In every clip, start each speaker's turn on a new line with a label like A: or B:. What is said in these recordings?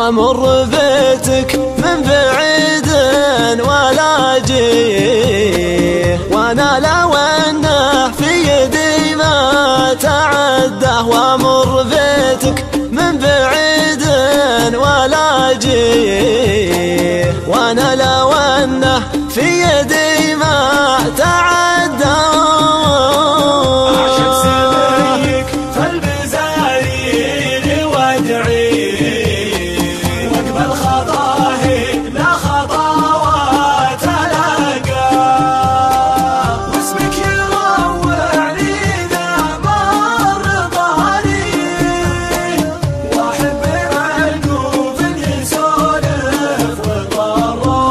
A: وامر بيتك من بعيد ولا جيه، وانا لو انه في يدي ما تعده، وامر بيتك من بعيد ولا جيه، وانا لو انه في يدي ما تعده.
B: اعشق سبيك فالبزارين وادعي واقبل خطاهي لا خطوات الاقى، واسمك يروعني ذا مر ظهري، واحب معلوف يسولف وطراه،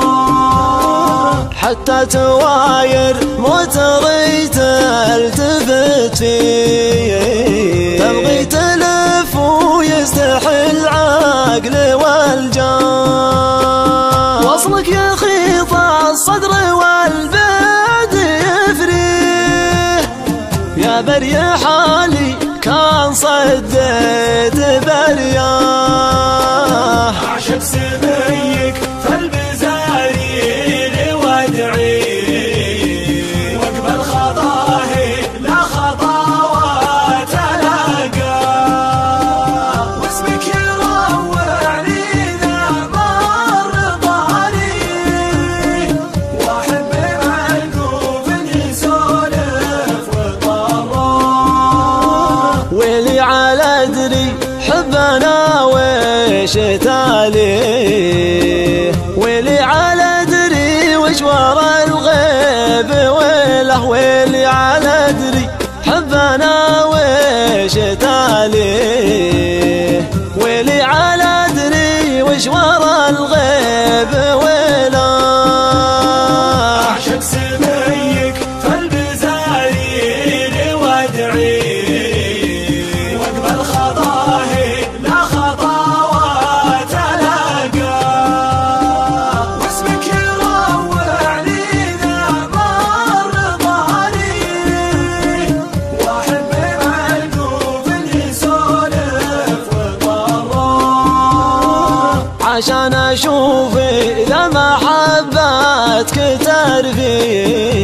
A: حتى تواير متري تلتفت فيه، تبغي تلف ويستحي العقل والجاه، وصلك يخيط الصدر والبعد يفريه، يا بري حالي كان صديت برياه.
B: اعشق سبيك فالبزارين وادعي واقبل خطاهي لا خطوات الاقى، واسمك يروعني ذا مر ظهري، واحب معلوف يسولف وطراه،
A: ويلي على ادري حبنا وش تاليه، ويلي على ادري وش ورا الغيب ويله، ويلي على ادري حبنا وش تاليه، ويلي على ادري وش ورا الغيب ويله.
B: اعشق سبيك فالبزارين وادعي واقبل خطاهي لا خطوات الاقى، واسمك يروعني ذا مر ظهري، واحب معلوف يسولف وطراه،
A: عشان اشوف اذا محبتك ترفيه،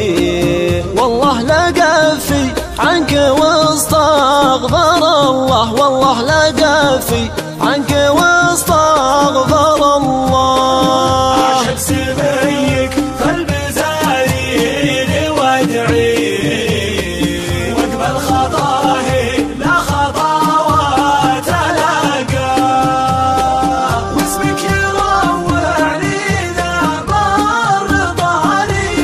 A: والله لقفي عنك واستغفر الله، والله لقفي عنك واستغفر الله.
B: اعشق سبيك فالبزارين وادعي واقبل خطاهي لا خطوات الاقى، واسمك يروعني ذا مر ظهري،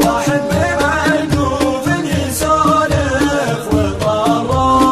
B: واحب معلوف يسولف وطراه.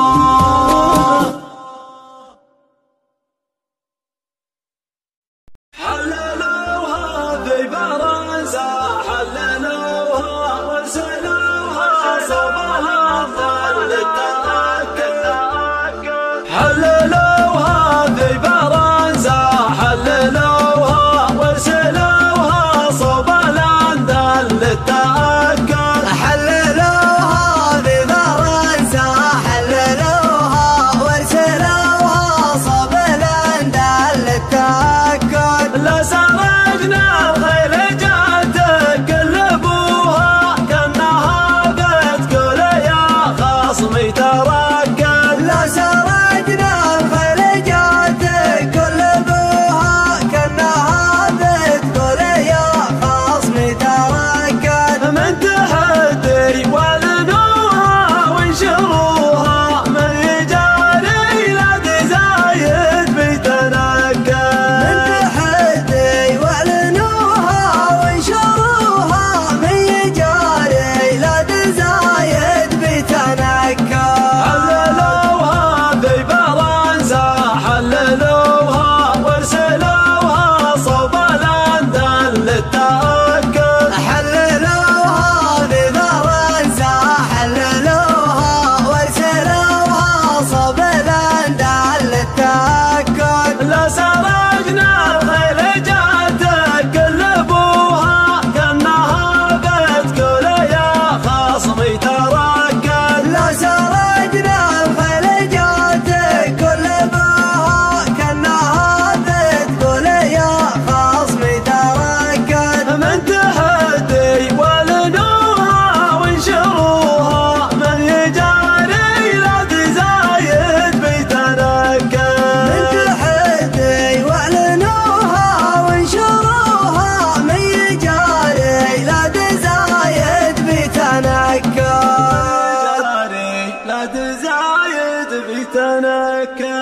A: الرايد بيتنكد.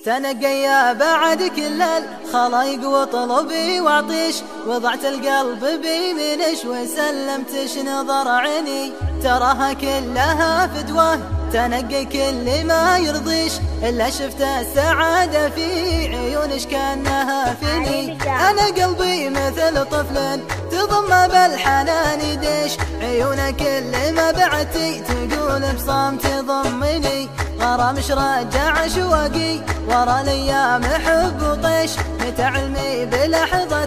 C: تنقيا بعد كل الخلايق وطلبي وعطيش، وضعت القلب بيمنش وسلمتش نظر عيني، تراها كلها فدوة تنقي كل ما يرضيش، إلا شفت السعادة في عيونش كأنها فيني. أنا قلبي مثل طفل تضم بالحنان يدش، عيونك كل ما بعدتي تقول بصمت ضمني، غرامش رجع شواقي ورا الايام حب وطيش، متى علمي بلحظة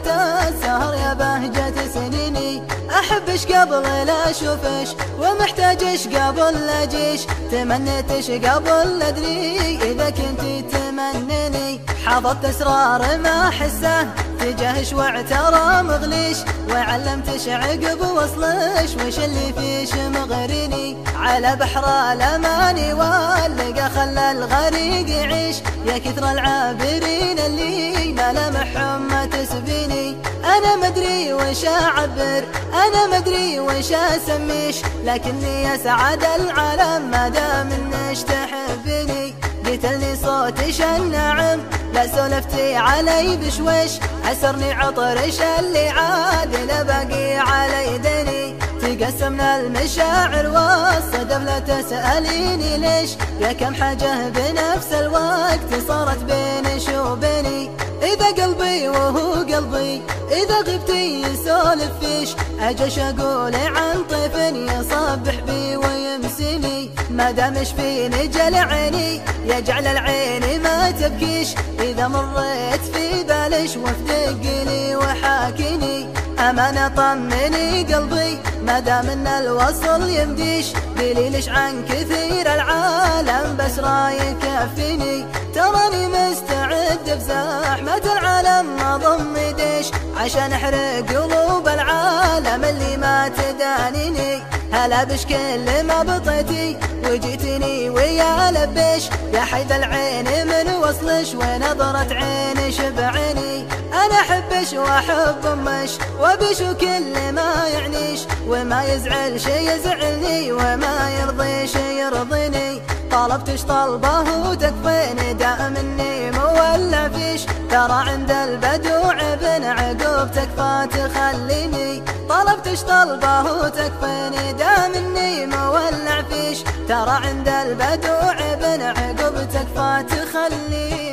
C: السهر يا بهجة سنيني، احبش قبل لا اشوفش ومحتاجش قبل لا اجيش، تمنيتش قبل لا ادري اذا كنتي تمنيني، حفظت اسرار ما احسه تجاهش واعترى مغليش، وعلمتش عقب وصلش وش اللي فيش مغريني، على بحر الاماني واللقى خلى الغريق يعيش، يا كثر العابرين اللي ملامحهم ما تسبيني، انا مدري وش اعبر انا مدري وش اسميش، لكني اسعد العالم ما دام انش تحبني، قتلني صوتش النعم لا سولفتي علي بشويش، عسرني عطرش اللي عاد لا باقي علي دني، تقسمنا المشاعر والصدف لا تسأليني ليش، يا كم حاجة بنفس الوقت صارت بينش وبيني، إذا قلبي وهو قلبي إذا غبتي يسولف فيش، أجش أقول عن طيف يصبح بي ويمسيني، ما دامش فيني جل عيني يجعل العين ما تبكيش، إذا مريت في بالش وفتقني وحاكيني، أمانة طمني قلبي ما دام ان الوصل يمديش، قولي ليش عن كثير العالم بس رايك يكفيني، تراني مستعد بزحمة العالم ما ضم يديش، عشان احرق قلوب العالم اللي ما تدانيني، هلا بش كل ما بطيتي وجيتني ويا لبيش، يا حيث العين من وصلش ونظرة عينش بعيني، انا احبش واحب امش وبش كل ما يعنيش، وما يزعلش يزعلني وما يرضيش يرضيني، طلبتش طلبه وتكفيني دائم اني مولع فيش، ترى عند البدو عبن عقب تكفى تخليني، طلبتش طلبه وتكفيني دائم اني مولع فيش، ترى عند البدو عبن عقب تكفى تخليني.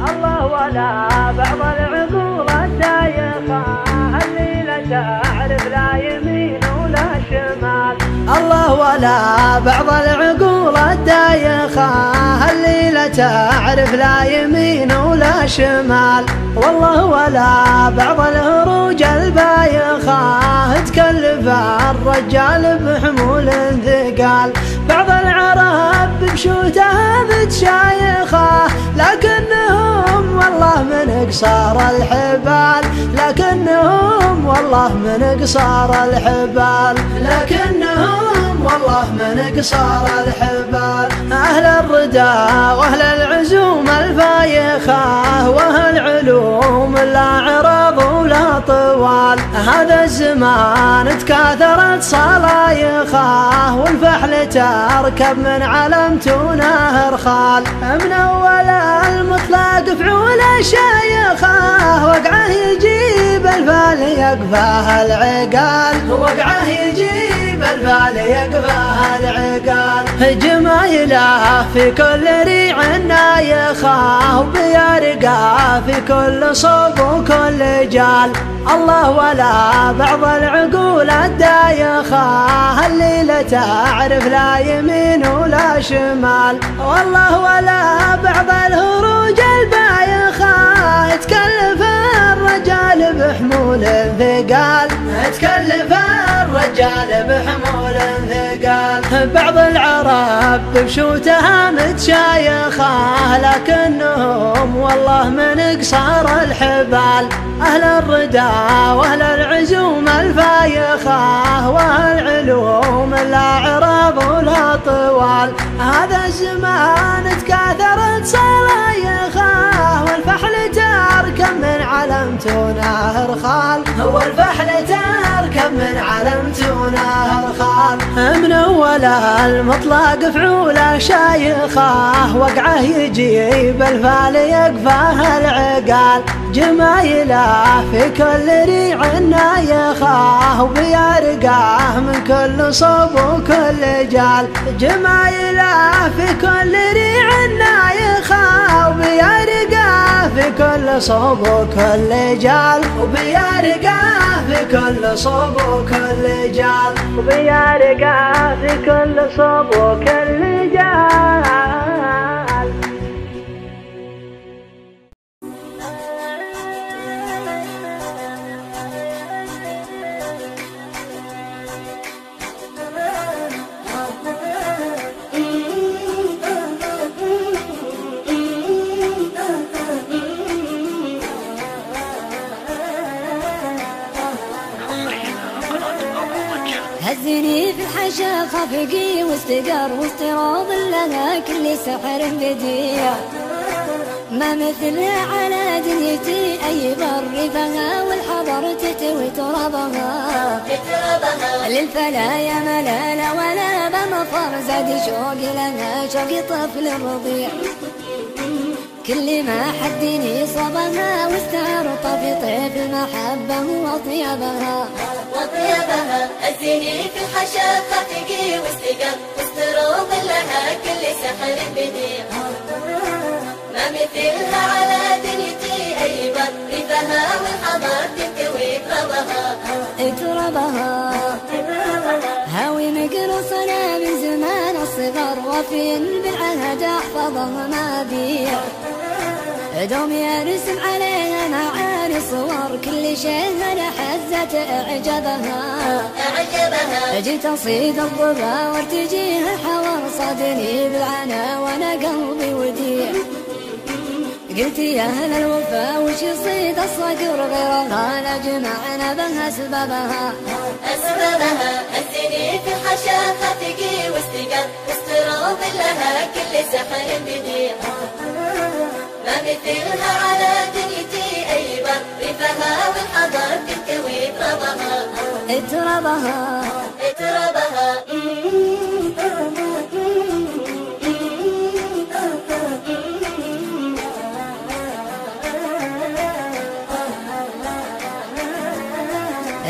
D: الله ولا بعض العقول الدايخة اللي لا تعرف لا يمين ولا شمال، الله ولا بعض العقول الدايخة اللي لا تعرف لا يمين ولا شمال، والله ولا بعض الهروج البايخة تكلف الرجال بحمول ثقال، بعض العرب بشوتها متشايخة لكنهم والله من قصار الحبال، لكنهم والله من قصار الحبال، لكنهم والله من قصار الحبال، أهل الردى وأهل العزوم الفايخة وأهل علوم لا عرض ولا طوال، هذا الزمان تكاثرت صلايخة والفحل تركب من علمتنا هرخال، من أول المطلق فعول الشيخة وقعه يجيب الفال يقفاه العقال، وقعه يجيب الفال يقفاه العقال، جمايله في كل ريع نايخة وبيرقى في كل صوب وكل جال، الله ولا بعض العقول الدايخة اللي لا تعرف لا يمين ولا شمال، والله ولا بعض الهروج البايخة تكلف الرجال بحمول ثقال، تكلف الرجال بحمول ثقال، بعض العرب بشوتها متشايخة لكنهم والله من قصار الحبال، أهل الردى وأهل العزوم الفايخة وأهل علوم لا عرض ولا طول. الأطفال. هذا الزمان تكاثرت صلايخه والفحل تركب من علمتنا رخال. والفحل تركب من علمتنا رخال. من أول المطلق فعوله شايخه وقعه يجيب الفال يقفاه العقال. جمايله في كل ريع نايخه وبيرقاه من كل صوب وكل جال. جمايله في كل ريع نايخه وبيرقاه في كل صوب وكل جال. وبيرقاه في كل صوب وكل جال. وبيرقاه في كل صوب وكل جال.
E: هزني في الحشا خفقي واستقر واستراض لها كل سحر بديع. ما مثلها على دنيتي أي بر فيها والحضر تتوي ترابها. للفلايا ملالة ولا بمفر زاد شوقي لها شوقي طفل رضيع. كل ما حدني صبها واستعرط في طيف المحبة وطيبها.
F: أزيني في الحشا خفقي واستقر واستروض لها كل سحر بديع. ما مثلها على دنيتي أي بر ريفها والحضر تكوي
E: ترابها. هاوي مقرصنا من زمان الصغر وفي بالعهد احفظها ما بيع. دومي ارسم عليها معاني صور كل شيء انا حزت اعجبها. جيت اصيد الضبا وارتجيها حور صدني بالعنا وانا قلبي وديع. قلت يا اهل الوفا وش يصيد الصقر غير الله لا جمعنا بها اسبابها.
F: أزيني في الحشا خفقي واستقر واستروض لها كل سحر بديع. ما مثلها على دنيتي أي بر ريفها والحضر تكوي
E: ترابها.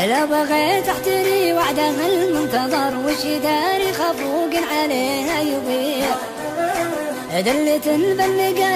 E: لو بغيت احتري وعدها المنتظر وش داري خفوق عليها يضيع. دلة بلقى